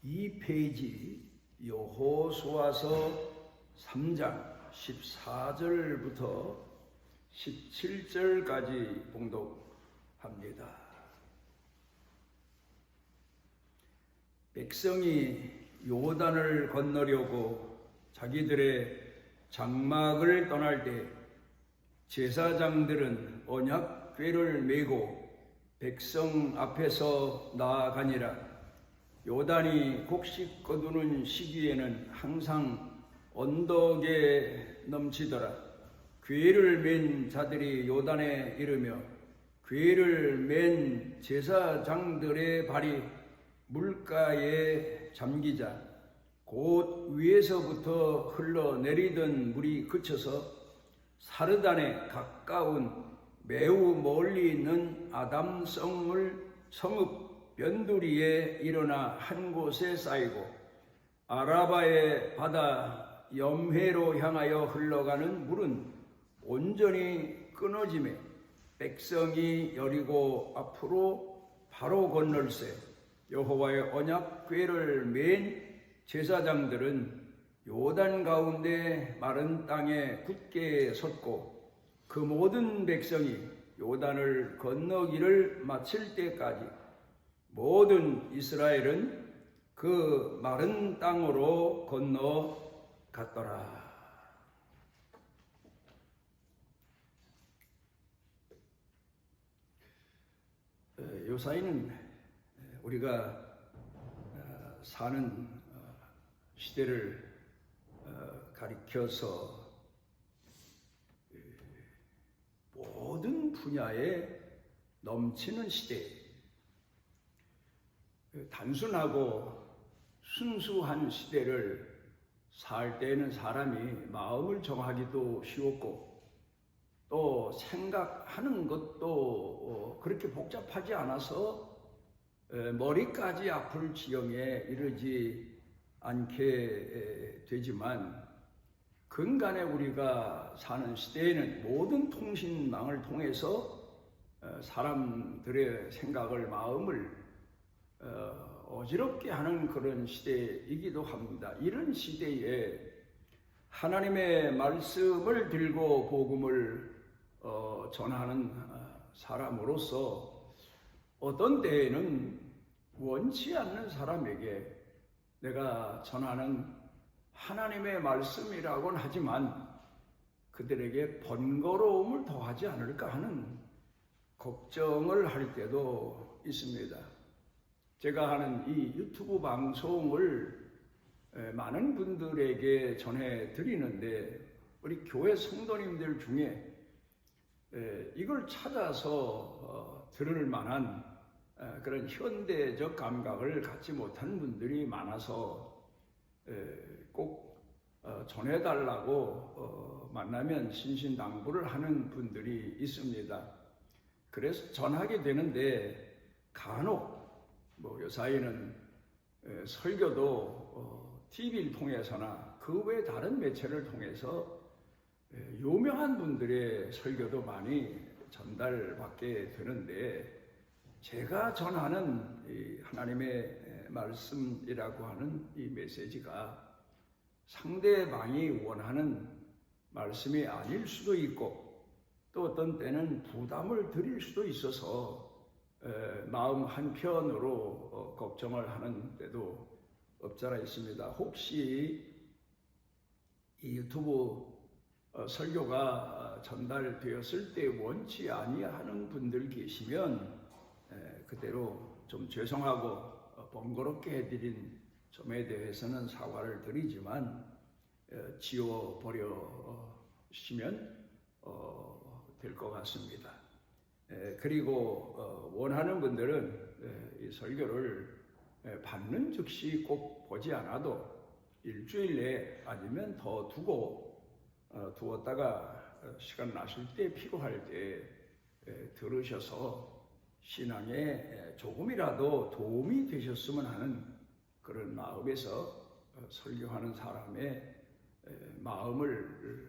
322페이지 여호수아서 3장 14절부터 17절까지 봉독합니다. 백성이 요단을 건너려고 자기들의 장막을 떠날 때 제사장들은 언약궤를 메고 백성 앞에서 나아가니라. 요단이 곡식 거두는 시기에는 항상 언덕에 넘치더라. 궤를 맨 자들이 요단에 이르며 궤를 맨 제사장들의 발이 물가에 잠기자 곧 위에서부터 흘러내리던 물이 그쳐서 사르단에 가까운 매우 멀리 있는 아담성을 성읍 변두리에 일어나 한 곳에 쌓이고 아라바의 바다 염해로 향하여 흘러가는 물은 온전히 끊어지매 백성이 여리고 앞으로 바로 건널세. 여호와의 언약궤를 맨 제사장들은 요단 가운데 마른 땅에 굳게 섰고 그 모든 백성이 요단을 건너기를 마칠 때까지 모든 이스라엘은 그 마른 땅으로 건너갔더라. 요사이는 우리가 사는 시대를 가리켜서 모든 분야에 넘치는 시대, 단순하고 순수한 시대를 살 때에는 사람이 마음을 정하기도 쉬웠고 또 생각하는 것도 그렇게 복잡하지 않아서 머리까지 아플 지경에 이르지 않게 되지만 근간에 우리가 사는 시대에는 모든 통신망을 통해서 사람들의 생각을 마음을 어지럽게 하는 그런 시대이기도 합니다. 이런 시대에 하나님의 말씀을 들고 복음을 전하는 사람으로서 어떤 때에는 원치 않는 사람에게 내가 전하는 하나님의 말씀이라고는 하지만 그들에게 번거로움을 더하지 않을까 하는 걱정을 할 때도 있습니다. 제가 하는 이 유튜브 방송을 많은 분들에게 전해드리는데 우리 교회 성도님들 중에 이걸 찾아서 들을 만한 그런 현대적 감각을 갖지 못한 분들이 많아서 꼭 전해달라고 만나면 신신당부를 하는 분들이 있습니다. 그래서 전하게 되는데 간혹 요사이는 설교도 TV를 통해서나 그 외 다른 매체를 통해서 유명한 분들의 설교도 많이 전달받게 되는데 제가 전하는 이 하나님의 말씀이라고 하는 이 메시지가 상대방이 원하는 말씀이 아닐 수도 있고 또 어떤 때는 부담을 드릴 수도 있어서 마음 한편으로 걱정을 하는 때도 없잖아 있습니다. 혹시 이 유튜브 설교가 전달되었을 때 원치 아니하는 분들 계시면 그대로 좀 죄송하고 번거롭게 해드린 점에 대해서는 사과를 드리지만 지워버리시면 될 것 같습니다. 그리고 원하는 분들은 이 설교를 받는 즉시 꼭 보지 않아도 일주일 내에 아니면 더 두었다가 시간 나실 때 필요할 때 들으셔서 신앙에 조금이라도 도움이 되셨으면 하는 그런 마음에서 설교하는 사람의 마음을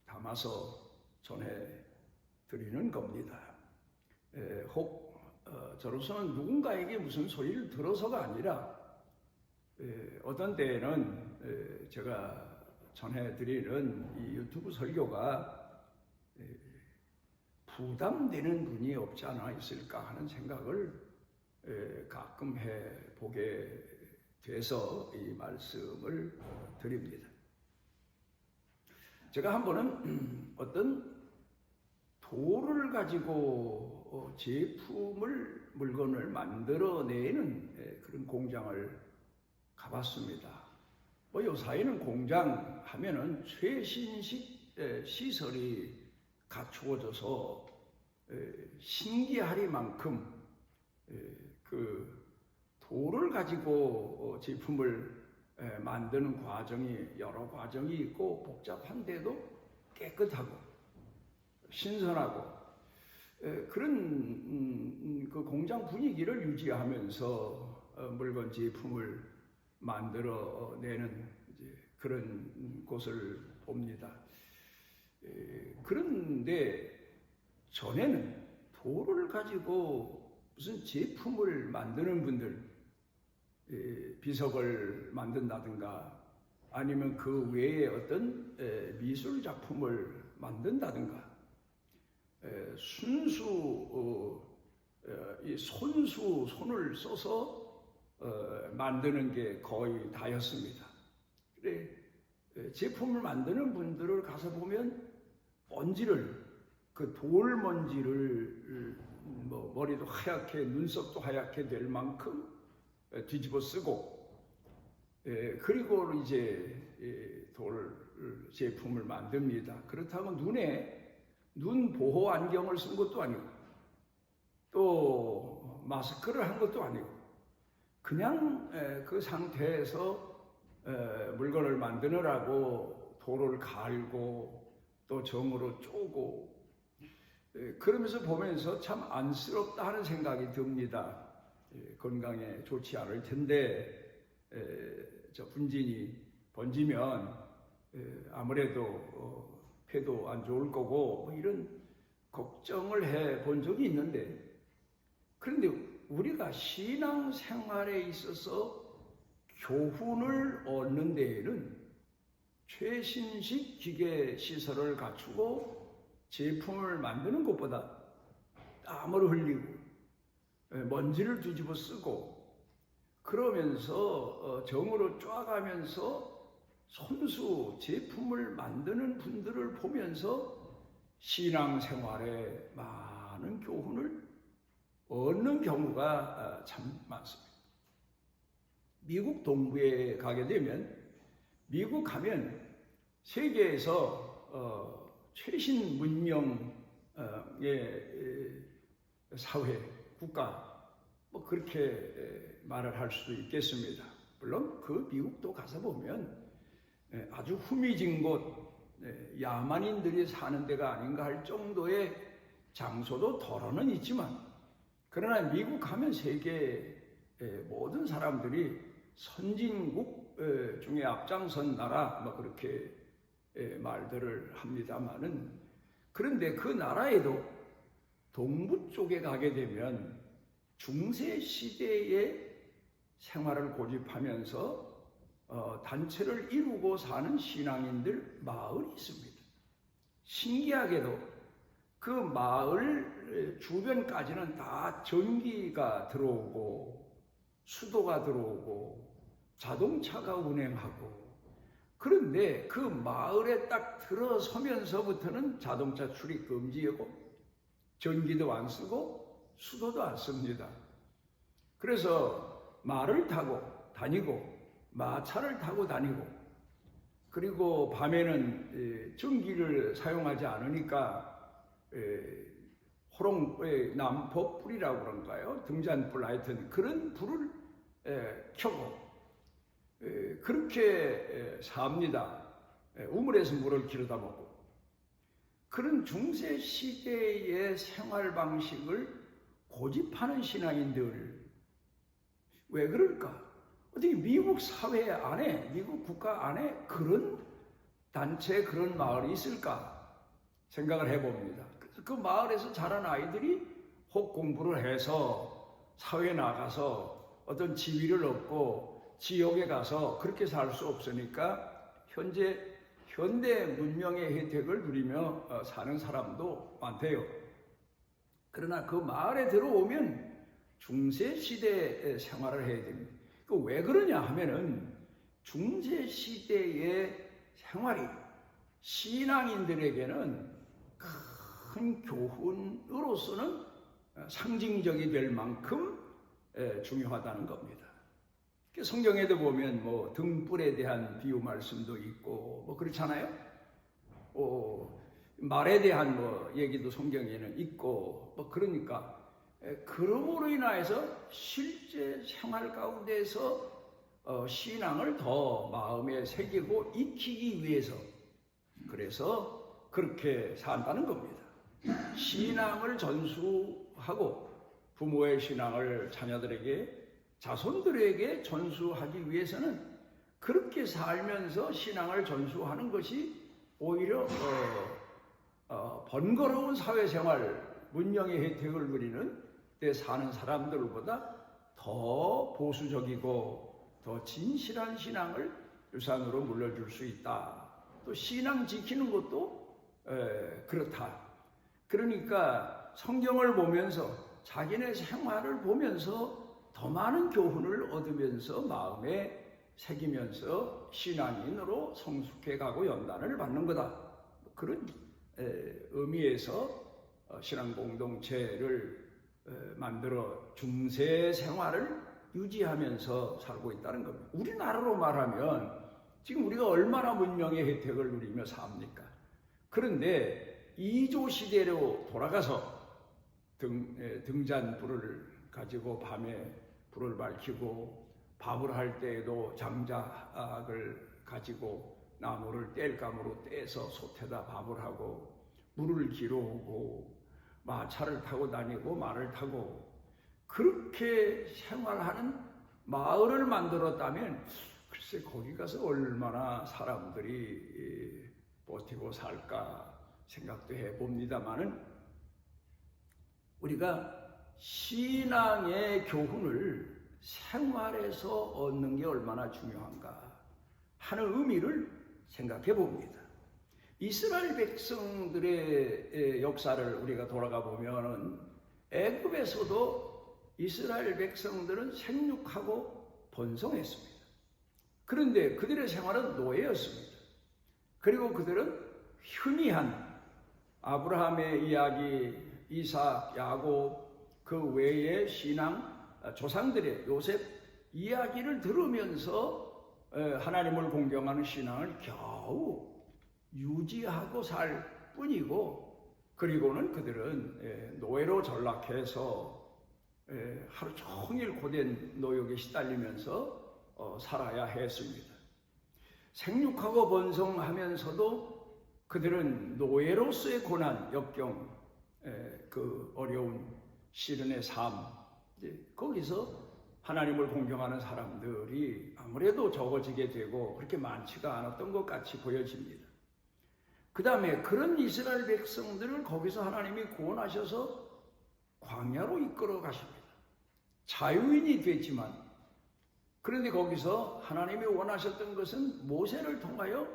담아서 전해드리는 겁니다. 혹 저로서는 누군가에게 무슨 소리를 들어서가 아니라 어떤 때에는 제가 전해드리는 이 유튜브 설교가 부담되는 분이 없지 않아 있을까 하는 생각을 가끔 해보게 돼서 이 말씀을 드립니다. 제가 한 번은 어떤 돌을 가지고 물건을 만들어내는 그런 공장을 가봤습니다. 요사이는 공장 하면은 최신식 시설이 갖추어져서 신기하리만큼 그 돌을 가지고 제품을 만드는 과정이 여러 과정이 있고 복잡한데도 깨끗하고 신선하고 그런 그 공장 분위기를 유지하면서 물건 제품을 만들어내는 그런 곳을 봅니다. 그런데 전에는 돌을 가지고 무슨 제품을 만드는 분들, 비석을 만든다든가 아니면 그 외에 어떤 미술 작품을 만든다든가 손을 써서 만드는 게 거의 다였습니다. 그래 제품을 만드는 분들을 가서 보면 먼지를 그 돌 먼지를 머리도 하얗게 눈썹도 하얗게 될 만큼 뒤집어 쓰고 그리고 이제 돌 제품을 만듭니다. 그렇다고 눈 보호 안경을 쓴 것도 아니고 또 마스크를 한 것도 아니고 그냥 그 상태에서 물건을 만드느라고 돌을 갈고 또 정으로 쪼고 그러면서 보면서 참 안쓰럽다 하는 생각이 듭니다. 건강에 좋지 않을 텐데 저 분진이 번지면 아무래도 폐도 안 좋을 거고 이런 걱정을 해본 적이 있는데 그런데 우리가 신앙생활에 있어서 교훈을 얻는 데에는 최신식 기계 시설을 갖추고 제품을 만드는 것보다 땀을 흘리고 먼지를 뒤집어 쓰고 그러면서 정으로 쪼아가면서 손수 제품을 만드는 분들을 보면서 신앙생활에 많은 교훈을 얻는 경우가 참 많습니다. 미국 동부에 가게 되면 미국 가면 세계에서 최신 문명의 사회, 국가 그렇게 말을 할 수도 있겠습니다. 물론 그 미국도 가서 보면 아주 후미진 곳, 야만인들이 사는 데가 아닌가 할 정도의 장소도 덜어는 있지만 그러나 미국 가면 세계 모든 사람들이 선진국 중에 앞장선 나라 그렇게 말들을 합니다마는 그런데 그 나라에도 동부 쪽에 가게 되면 중세 시대의 생활을 고집하면서 단체를 이루고 사는 신앙인들 마을이 있습니다. 신기하게도 그 마을 주변까지는 다 전기가 들어오고 수도가 들어오고 자동차가 운행하고 그런데 그 마을에 딱 들어서면서부터는 자동차 출입 금지이고 전기도 안 쓰고 수도도 안 씁니다. 그래서 말을 타고 다니고 마차를 타고 다니고 그리고 밤에는 전기를 사용하지 않으니까 남법불이라고 그런가요? 등잔불 하여튼 그런 불을 켜고 그렇게 삽니다. 우물에서 물을 길어다 먹고 그런 중세 시대의 생활 방식을 고집하는 신앙인들 왜 그럴까? 어떻게 미국 사회 안에 미국 국가 안에 그런 단체 그런 마을이 있을까 생각을 해봅니다. 그래서 그 마을에서 자란 아이들이 혹 공부를 해서 사회에 나가서 어떤 지위를 얻고 지역에 가서 그렇게 살 수 없으니까 현대 문명의 혜택을 누리며 사는 사람도 많대요. 그러나 그 마을에 들어오면 중세 시대의 생활을 해야 됩니다. 왜 그러냐 하면은 중세 시대의 생활이 신앙인들에게는 큰 교훈으로서는 상징적이 될 만큼 중요하다는 겁니다. 성경에도 보면 뭐 등불에 대한 비유 말씀도 있고 뭐 그렇잖아요. 말에 대한 뭐 얘기도 성경에는 있고 뭐 그러니까 그러므로 인하여서 실제 생활 가운데서 신앙을 더 마음에 새기고 익히기 위해서 그래서 그렇게 산다는 겁니다. 신앙을 전수하고 부모의 신앙을 자녀들에게 자손들에게 전수하기 위해서는 그렇게 살면서 신앙을 전수하는 것이 오히려 번거로운 사회생활, 문명의 혜택을 누리는 때 사는 사람들보다 더 보수적이고 더 진실한 신앙을 유산으로 물려줄 수 있다. 또 신앙 지키는 것도 그렇다. 그러니까 성경을 보면서 자기네 생활을 보면서 더 많은 교훈을 얻으면서 마음에 새기면서 신앙인으로 성숙해가고 연단을 받는 거다. 그런 의미에서 신앙 공동체를 만들어 중세 생활을 유지하면서 살고 있다는 겁니다. 우리나라로 말하면 지금 우리가 얼마나 문명의 혜택을 누리며 삽니까? 그런데 이조 시대로 돌아가서 등잔불을 가지고 밤에 불을 밝히고 밥을 할 때에도 장작을 가지고 나무를 땔감으로 떼서 솥에다 밥을 하고 물을 길어오고 마차를 타고 다니고 말을 타고 그렇게 생활하는 마을을 만들었다면 글쎄 거기 가서 얼마나 사람들이 버티고 살까 생각도 해봅니다마는 우리가 신앙의 교훈을 생활에서 얻는 게 얼마나 중요한가 하는 의미를 생각해 봅니다. 이스라엘 백성들의 역사를 우리가 돌아가 보면 애굽에서도 이스라엘 백성들은 생육하고 번성했습니다. 그런데 그들의 생활은 노예였습니다. 그리고 그들은 희미한 아브라함의 이야기, 이삭, 야곱 그 외의 신앙 조상들의 요셉 이야기를 들으면서 하나님을 공경하는 신앙을 겨우 유지하고 살 뿐이고 그리고는 그들은 노예로 전락해서 하루 종일 고된 노역에 시달리면서 살아야 했습니다. 생육하고 번성하면서도 그들은 노예로서의 고난, 역경, 그 어려운 시련의 삶, 거기서 하나님을 공경하는 사람들이 아무래도 적어지게 되고 그렇게 많지가 않았던 것 같이 보여집니다. 그 다음에 그런 이스라엘 백성들을 거기서 하나님이 구원하셔서 광야로 이끌어 가십니다. 자유인이 됐지만 그런데 거기서 하나님이 원하셨던 것은 모세를 통하여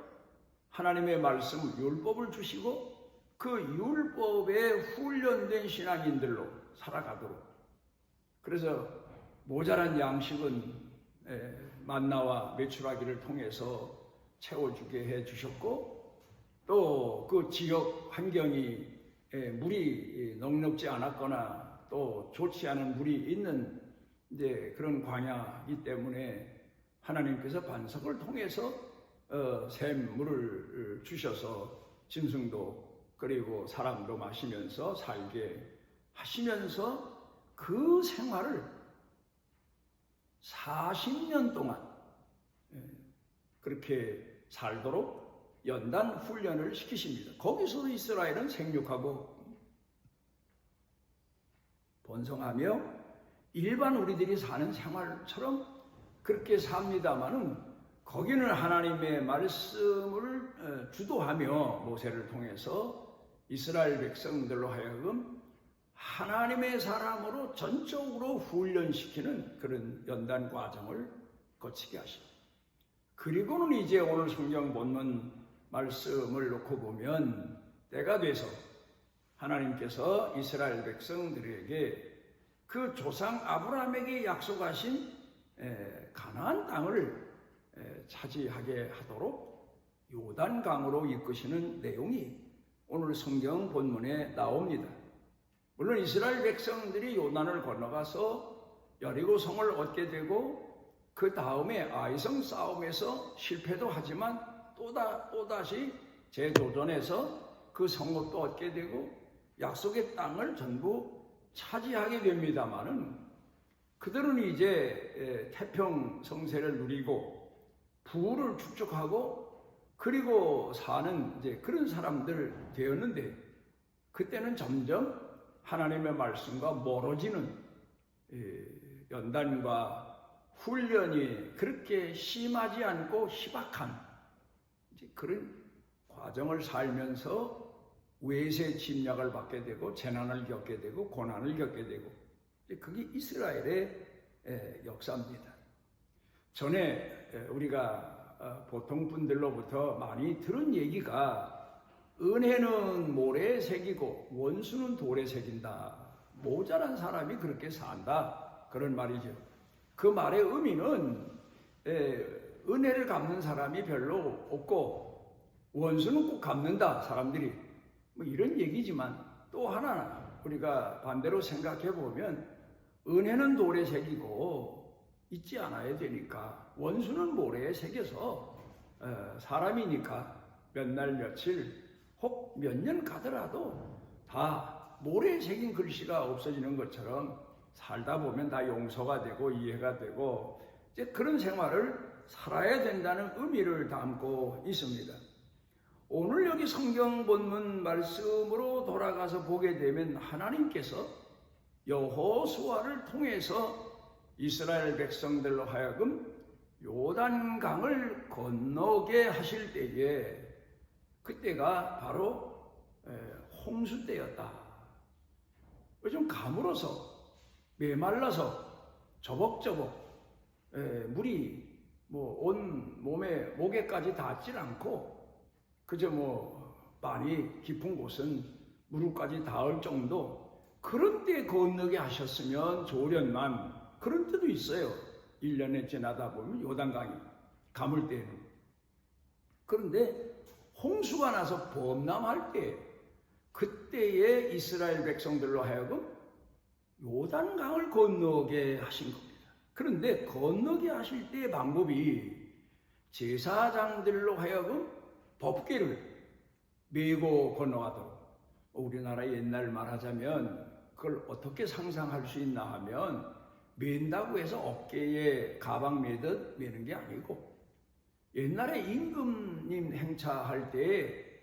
하나님의 말씀, 율법을 주시고 그 율법에 훈련된 신앙인들로 살아가도록 그래서 모자란 양식은 만나와 메추라기를 통해서 채워주게 해주셨고 또 그 지역 환경이 물이 넉넉지 않았거나 또 좋지 않은 물이 있는 그런 광야이기 때문에 하나님께서 반석을 통해서 샘물을 주셔서 짐승도 그리고 사람도 마시면서 살게 하시면서 그 생활을 40년 동안 그렇게 살도록 연단 훈련을 시키십니다. 거기서 이스라엘은 생육하고 번성하며 일반 우리들이 사는 생활처럼 그렇게 삽니다마는 거기는 하나님의 말씀을 주도하며 모세를 통해서 이스라엘 백성들로 하여금 하나님의 사람으로 전적으로 훈련시키는 그런 연단 과정을 거치게 하시고, 그리고는 이제 오늘 성경 본문 말씀을 놓고 보면 때가 돼서 하나님께서 이스라엘 백성들에게 그 조상 아브라함에게 약속하신 가나안 땅을 차지하게 하도록 요단강으로 이끄시는 내용이 오늘 성경 본문에 나옵니다. 물론 이스라엘 백성들이 요단을 건너가서 여리고성을 얻게 되고 그 다음에 아이성 싸움에서 실패도 하지만 또다시 재도전해서 그 성읍도 얻게 되고 약속의 땅을 전부 차지하게 됩니다마는 그들은 이제 태평 성세를 누리고 부를 축적하고 그리고 사는 이제 그런 사람들 되었는데, 그때는 점점 하나님의 말씀과 멀어지는 연단과 훈련이 그렇게 심하지 않고 희박한 이제 그런 과정을 살면서 외세 침략을 받게 되고 재난을 겪게 되고 고난을 겪게 되고, 그게 이스라엘의 역사입니다. 전에 우리가 보통 분들로부터 많이 들은 얘기가 은혜는 모래에 새기고 원수는 돌에 새긴다. 모자란 사람이 그렇게 산다. 그런 말이죠. 그 말의 의미는 은혜를 갚는 사람이 별로 없고 원수는 꼭 갚는다 사람들이, 뭐 이런 얘기지만, 또 하나 우리가 반대로 생각해 보면 은혜는 돌에 새기고 잊지 않아야 되니까 원수는 모래에 새겨서 사람이니까 몇 날 며칠 혹 몇 년 가더라도 다 모래에 새긴 글씨가 없어지는 것처럼 살다 보면 다 용서가 되고 이해가 되고 이제 그런 생활을 살아야 된다는 의미를 담고 있습니다. 오늘 여기 성경 본문 말씀으로 돌아가서 보게 되면 하나님께서 여호수아를 통해서 이스라엘 백성들로 하여금 요단강을 건너게 하실 때에 그때가 바로 홍수 때였다. 좀 가물어서 메말라서 저벅저벅 물이 온 몸에 목에까지 닿질 않고 그저 많이 깊은 곳은 무릎까지 닿을 정도, 그런 때 건너게 하셨으면 좋으련만 그런 때도 있어요. 1년에 지나다 보면 요단강이 가물 때에는. 그런데 홍수가 나서 범람할 때 그때의 이스라엘 백성들로 하여금 요단강을 건너게 하신 겁니다. 그런데 건너게 하실 때의 방법이 제사장들로 하여금 법궤를 메고 건너가도록, 우리나라 옛날 말하자면 그걸 어떻게 상상할 수 있나 하면 맨다고 해서 어깨에 가방 매듯 매는 게 아니고, 옛날에 임금님 행차할 때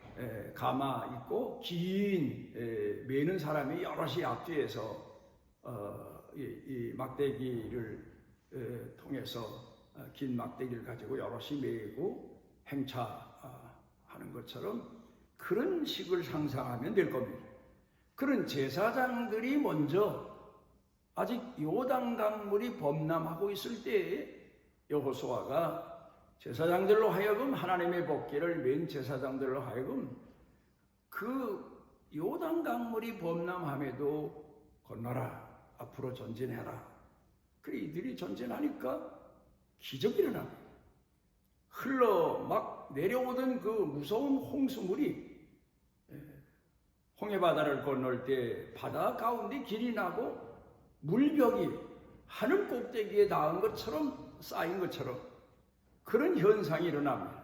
가마 있고 긴 매는 사람이 여럿이 앞뒤에서 이 막대기를 통해서 긴 막대기를 가지고 여럿이 메고 행차하는 것처럼 그런 식을 상상하면 될 겁니다. 그런 제사장들이 먼저 아직 요단강물이 범람하고 있을 때에 여호수아가 제사장들로 하여금 하나님의 법궤를 맨 제사장들로 하여금 그 요단강물이 범람함에도 건너라, 앞으로 전진해라. 그래 이들이 전진하니까 기적이 일어납니다. 흘러 막 내려오던 그 무서운 홍수물이 홍해바다를 건널 때 바다 가운데 길이 나고 물벽이 하늘 꼭대기에 닿은 것처럼 쌓인 것처럼 그런 현상이 일어납니다.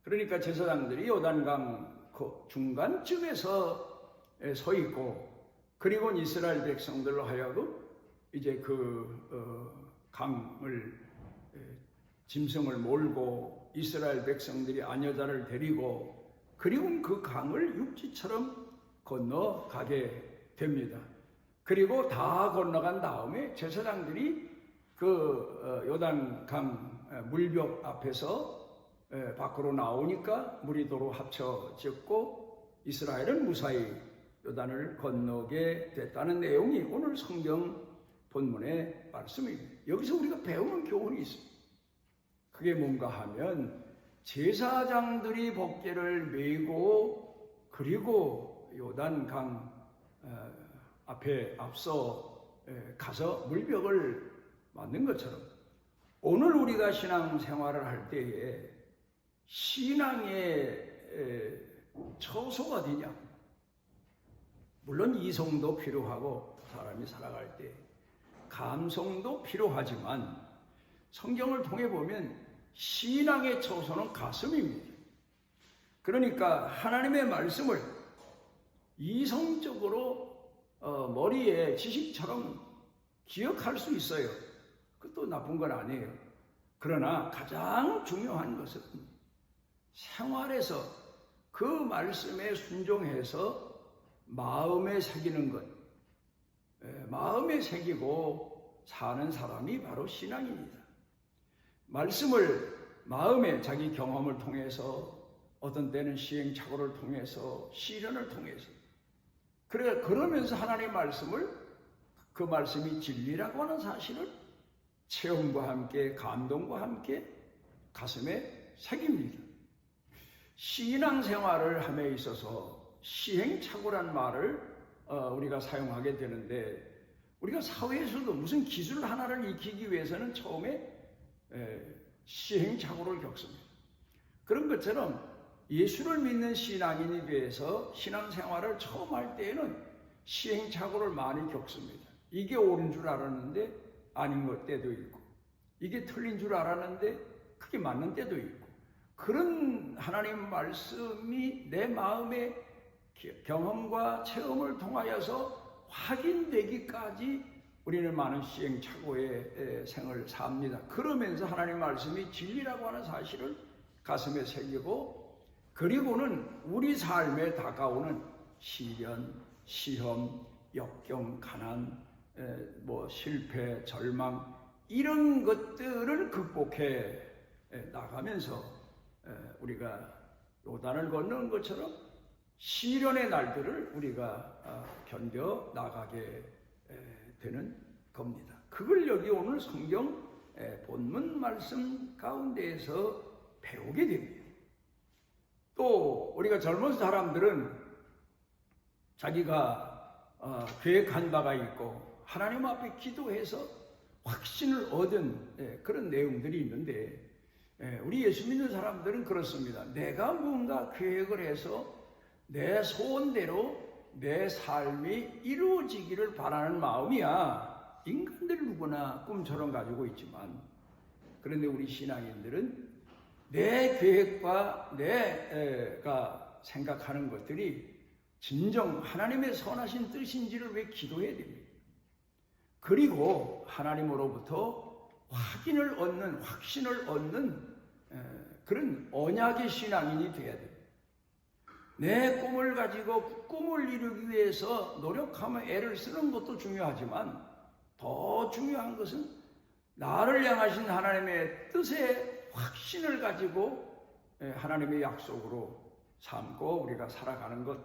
그러니까 제사장들이 요단강 그 중간쯤에서 서 있고, 그리고 이스라엘 백성들로 하여금 이제 그 강을 짐승을 몰고 이스라엘 백성들이 아녀자를 데리고 그리고 그 강을 육지처럼 건너가게 됩니다. 그리고 다 건너간 다음에 제사장들이 그 요단강 물벽 앞에서 밖으로 나오니까 무리 도로 합쳐졌고 이스라엘은 무사히 요단을 건너게 됐다는 내용이 오늘 성경 본문의 말씀입니다. 여기서 우리가 배우는 교훈이 있습니다. 그게 뭔가 하면 제사장들이 법궤를 메고 그리고 요단강 앞에 앞서 가서 물벽을 만든 것처럼 오늘 우리가 신앙생활을 할 때에 신앙의 처소가 어디냐? 물론 이성도 필요하고 사람이 살아갈 때 감성도 필요하지만 성경을 통해 보면 신앙의 처소는 가슴입니다. 그러니까 하나님의 말씀을 이성적으로 머리에 지식처럼 기억할 수 있어요. 그것도 나쁜 건 아니에요. 그러나 가장 중요한 것은 생활에서 그 말씀에 순종해서 마음에 새기는 것, 마음에 새기고 사는 사람이 바로 신앙입니다. 말씀을 마음에 자기 경험을 통해서 어떤 때는 시행착오를 통해서 시련을 통해서 그러면서 하나님의 말씀을 그 말씀이 진리라고 하는 사실을 체험과 함께 감동과 함께 가슴에 새깁니다. 신앙생활을 함에 있어서 시행착오란 말을 우리가 사용하게 되는데 우리가 사회에서도 무슨 기술 하나를 익히기 위해서는 처음에 시행착오를 겪습니다. 그런 것처럼 예수를 믿는 신앙인이 돼서 신앙생활을 처음 할 때에는 시행착오를 많이 겪습니다. 이게 옳은 줄 알았는데 아닌 것 때도 있고 이게 틀린 줄 알았는데 그게 맞는 때도 있고 그런 하나님 말씀이 내 마음의 경험과 체험을 통하여서 확인되기까지 우리는 많은 시행착오의 생을 삽니다. 그러면서 하나님 말씀이 진리라고 하는 사실을 가슴에 새기고 그리고는 우리 삶에 다가오는 시련, 시험, 역경, 가난, 실패, 절망 이런 것들을 극복해 나가면서 우리가 요단을 건너는 것처럼 시련의 날들을 우리가 견뎌 나가게 되는 겁니다. 그걸 여기 오늘 성경 본문 말씀 가운데에서 배우게 됩니다. 또 우리가 젊은 사람들은 자기가 계획한 바가 있고 하나님 앞에 기도해서 확신을 얻은 그런 내용들이 있는데 우리 예수 믿는 사람들은 그렇습니다. 내가 뭔가 계획을 해서 내 소원대로 내 삶이 이루어지기를 바라는 마음이야. 인간들 누구나 꿈처럼 가지고 있지만 그런데 우리 신앙인들은 내 계획과 내가 생각하는 것들이 진정 하나님의 선하신 뜻인지를 왜 기도해야 됩니까? 그리고 하나님으로부터 확신을 얻는 그런 언약의 신앙인이 되어야 됩니다. 내 꿈을 가지고 그 꿈을 이루기 위해서 노력하며 애를 쓰는 것도 중요하지만 더 중요한 것은 나를 향하신 하나님의 뜻에 확신을 가지고 하나님의 약속으로 삼고 우리가 살아가는 것,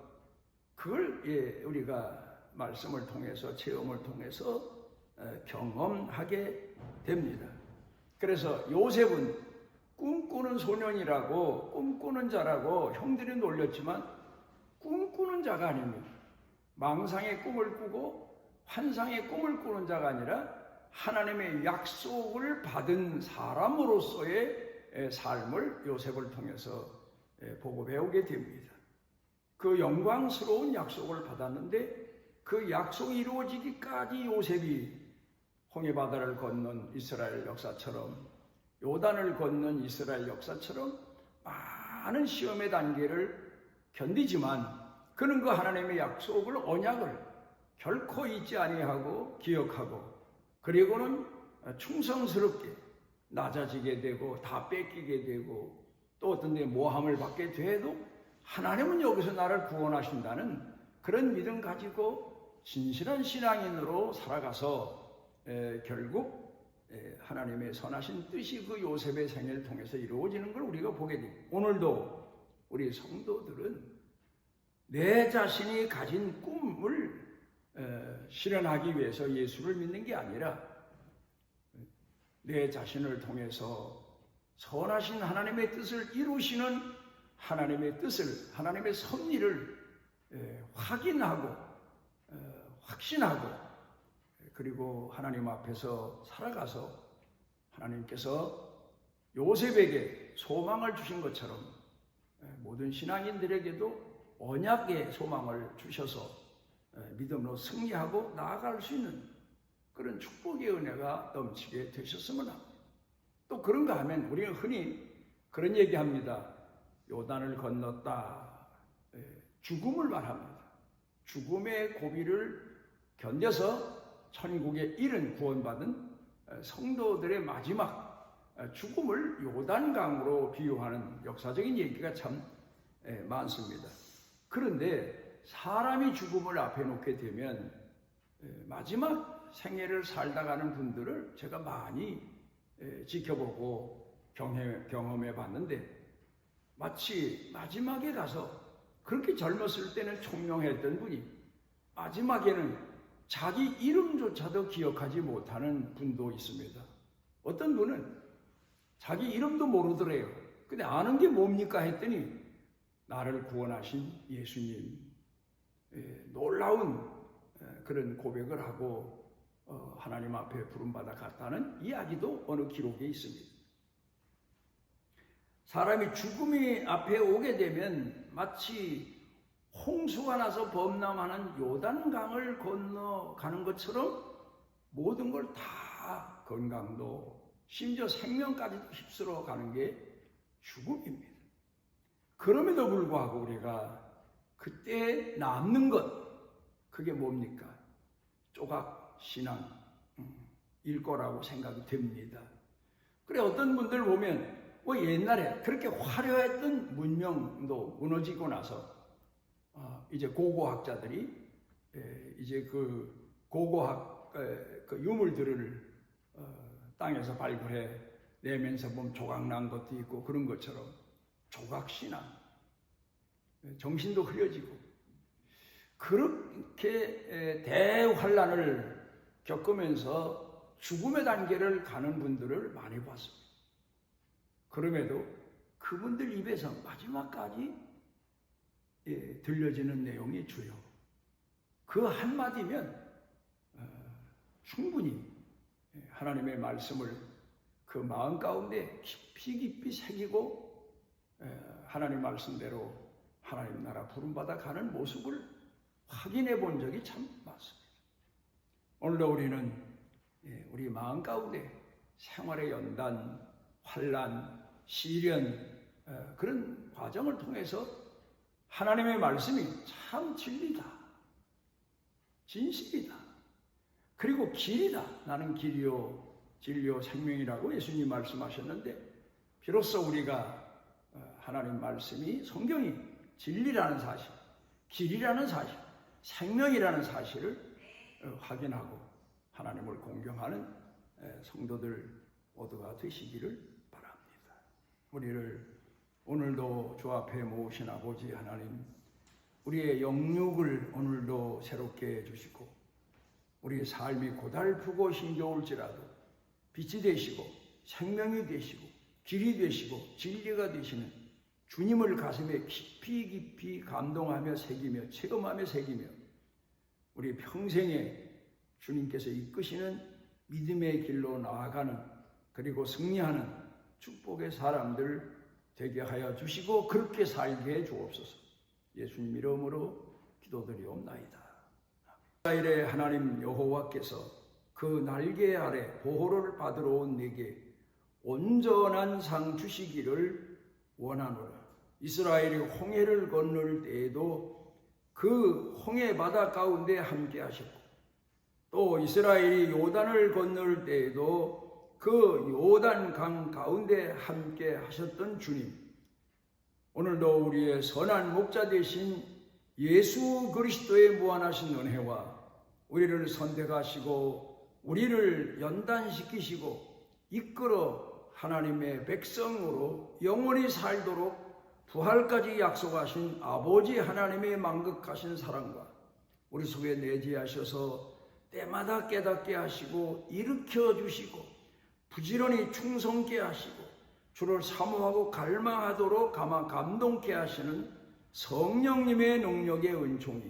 그걸 우리가 말씀을 통해서 체험을 통해서 경험하게 됩니다. 그래서 요셉은 꿈꾸는 소년이라고 꿈꾸는 자라고 형들이 놀렸지만 꿈꾸는 자가 아닙니다. 망상의 꿈을 꾸고 환상의 꿈을 꾸는 자가 아니라 하나님의 약속을 받은 사람으로서의 삶을 요셉을 통해서 보고 배우게 됩니다. 그 영광스러운 약속을 받았는데 그 약속이 이루어지기까지 요셉이 홍해바다를 건넌 이스라엘 역사처럼 요단을 건넌 이스라엘 역사처럼 많은 시험의 단계를 견디지만 그는 그 하나님의 약속을 언약을 결코 잊지 아니하고 기억하고 그리고는 충성스럽게 낮아지게 되고 다 뺏기게 되고 또 어떤 데 모함을 받게 돼도 하나님은 여기서 나를 구원하신다는 그런 믿음 가지고 진실한 신앙인으로 살아가서 결국 하나님의 선하신 뜻이 그 요셉의 생애를 통해서 이루어지는 걸 우리가 보게 됩니다. 오늘도 우리 성도들은 내 자신이 가진 꿈을 실현하기 위해서 예수를 믿는 게 아니라 내 자신을 통해서 선하신 하나님의 뜻을 이루시는 하나님의 뜻을, 하나님의 섭리를 확인하고 확신하고 그리고 하나님 앞에서 살아가서 하나님께서 요셉에게 소망을 주신 것처럼 모든 신앙인들에게도 언약의 소망을 주셔서 믿음으로 승리하고 나아갈 수 있는 그런 축복의 은혜가 넘치게 되셨으면 합니다. 또 그런가 하면 우리는 흔히 그런 얘기합니다. 요단을 건넜다. 죽음을 말합니다. 죽음의 고비를 견뎌서 천국에 이른 구원받은 성도들의 마지막 죽음을 요단강으로 비유하는 역사적인 얘기가 참 많습니다. 그런데 사람이 죽음을 앞에 놓게 되면 마지막 생애를 살다 가는 분들을 제가 많이 지켜보고 경험해 봤는데 마치 마지막에 가서 그렇게 젊었을 때는 총명했던 분이 마지막에는 자기 이름조차도 기억하지 못하는 분도 있습니다. 어떤 분은 자기 이름도 모르더래요. 근데 아는 게 뭡니까 했더니 나를 구원하신 예수님, 놀라운 그런 고백을 하고 하나님 앞에 부름받아 갔다는 이야기도 어느 기록에 있습니다. 사람이 죽음이 앞에 오게 되면 마치 홍수가 나서 범람하는 요단강을 건너가는 것처럼 모든 걸 다 건강도 심지어 생명까지 휩쓸어 가는 게 죽음입니다. 그럼에도 불구하고 우리가 그때 남는 것 그게 뭡니까? 조각 신앙 일 거라고 생각이 됩니다. 그래 어떤 분들 보면 옛날에 그렇게 화려했던 문명도 무너지고 나서 이제 고고학자들이 이제 그 고고학 그 유물들을 땅에서 발굴해 내면서 보면 조각난 것도 있고 그런 것처럼 조각신앙 정신도 흐려지고 그렇게 대환란을 겪으면서 죽음의 단계를 가는 분들을 많이 봤습니다. 그럼에도 그분들 입에서 마지막까지 들려지는 내용이 주요. 그 한마디면 충분히 하나님의 말씀을 그 마음 가운데 깊이 새기고 하나님 말씀대로 하나님 나라 부름받아 가는 모습을 확인해 본 적이 참 많습니다. 오늘도 우리는 우리 마음 가운데 생활의 연단, 환난, 시련 그런 과정을 통해서 하나님의 말씀이 참 진리다, 진실이다, 그리고 길이다. 나는 길이요 진리요 생명이라고 예수님 말씀하셨는데 비로소 우리가 하나님 말씀이 성경이 진리라는 사실, 길이라는 사실, 생명이라는 사실을 확인하고 하나님을 공경하는 성도들 모두가 되시기를 바랍니다. 우리를 오늘도 주 앞에 모으신 아버지 하나님, 우리의 영육을 오늘도 새롭게 해주시고 우리의 삶이 고달프고 힘겨울지라도 빛이 되시고 생명이 되시고 길이 되시고 진리가 되시는 주님을 가슴에 깊이 감동하며 새기며 체험하며 새기며 우리 평생에 주님께서 이끄시는 믿음의 길로 나아가는 그리고 승리하는 축복의 사람들 되게 하여 주시고 그렇게 살게 해 주옵소서. 예수님 이름으로 기도드리옵나이다. 이스라엘의 하나님 여호와께서 그 날개 아래 보호를 받으러 온 내게 온전한 상 주시기를 원하노라. 이스라엘이 홍해를 건널 때에도 그 홍해 바다 가운데 함께 하셨고 또 이스라엘이 요단을 건널 때에도 그 요단 강 가운데 함께 하셨던 주님, 오늘도 우리의 선한 목자 되신 예수 그리스도의 무한하신 은혜와 우리를 선택하시고 우리를 연단시키시고 이끌어 하나님의 백성으로 영원히 살도록 부활까지 약속하신 아버지 하나님의 만극하신 사랑과 우리 속에 내재하셔서 때마다 깨닫게 하시고 일으켜 주시고 부지런히 충성케 하시고 주를 사모하고 갈망하도록 감동케 하시는 성령님의 능력의 은총이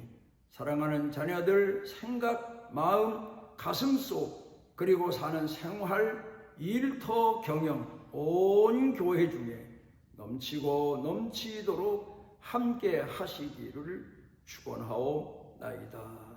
사랑하는 자녀들 생각, 마음, 가슴속 그리고 사는 생활, 일터, 경영 온 교회 중에 넘치고 넘치도록 함께 하시기를 축원하옵나이다.